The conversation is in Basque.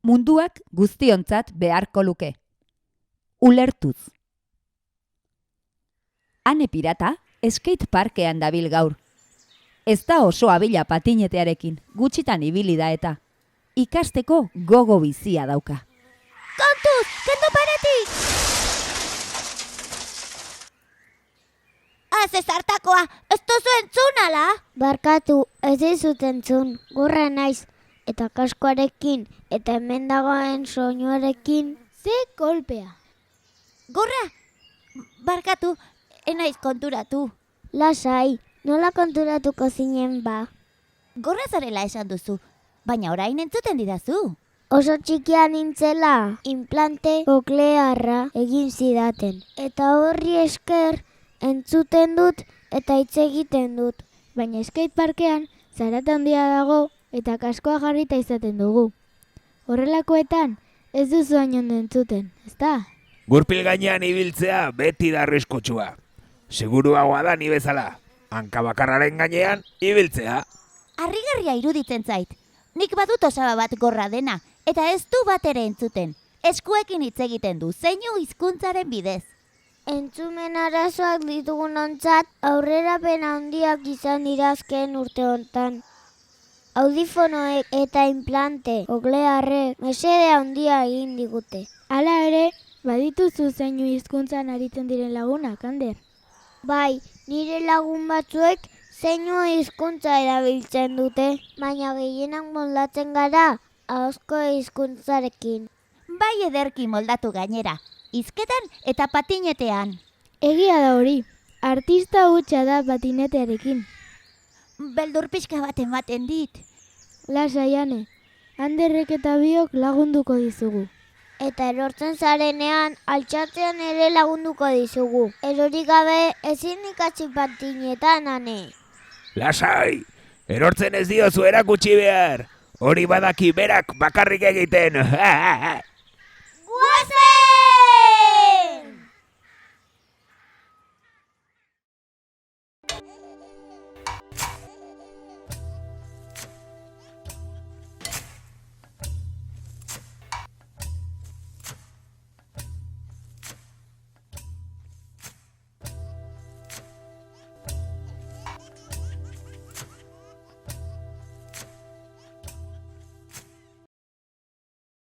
munduak guztiontzat beharko luke. Ulertuz. Ane pirata skate parkean dabil gaur. Ez da oso abila patinetearekin, gutxitan ibili da eta ikasteko gogo bizia dauka. Kontuz, kendu paretik! Az ezartakoa, ez duzu entzun ala? Barkatu, ez dizut entzun, gurra naiz, eta kaskoarekin, eta hemen dagoen soinuarekin, ze kolpea. Gurra, barkatu, enaiz konturatu. Lasai, nola konturatuko zinen ba? Gurra zarela esan duzu, baina orain entzuten didazu. Oso txikia nintzela, implante koklearra egin zidaten. Eta horri esker entzuten dut eta hitz egiten dut. Baina skateparkean zarata handia dago eta kaskoa jarrita izaten dugu. Horrelakoetan ez duzu hain entzuten, ezta? Gurpil gainean ibiltzea beti da arriskutsua. Seguruagoa da ni bezala. Hanka bakarraren gainean ibiltzea. Harrigarria iruditzen zait. Nik badut osaba bat gorra dena, eta ez du bat ere entzuten. Eskuekin hitz egiten du, zeinu hizkuntzaren bidez. Entzumen arazoak ditugunontzat aurrerapen handiak izan dira azken urte hontan. Audifonoek eta implante koklearrek mesede handia egin digute. Hala ere, badituzu zeinu hizkuntzan aritzen diren lagunak, Ander? Bai, nire lagun batzuek zeinu hizkuntza erabiltzen dute, baina gehienak moldatzen gara ahozko hizkuntzarekin. Bai ederki moldatu gainera, hizketan eta patinetean. Egia da hori, artista hutsa da patinetearekin. Beldur pixka bat ematen dit. Lasai, Ane, Anderrek eta biok lagunduko dizugu. Eta erortzen zarenean, altxatzean ere lagunduko dizugu. Erorik gabe ezin ikasi patinetan, Ane. Lasai, erortzen ez diozu erakutsi behar. Hori badaki berak bakarrik egiten.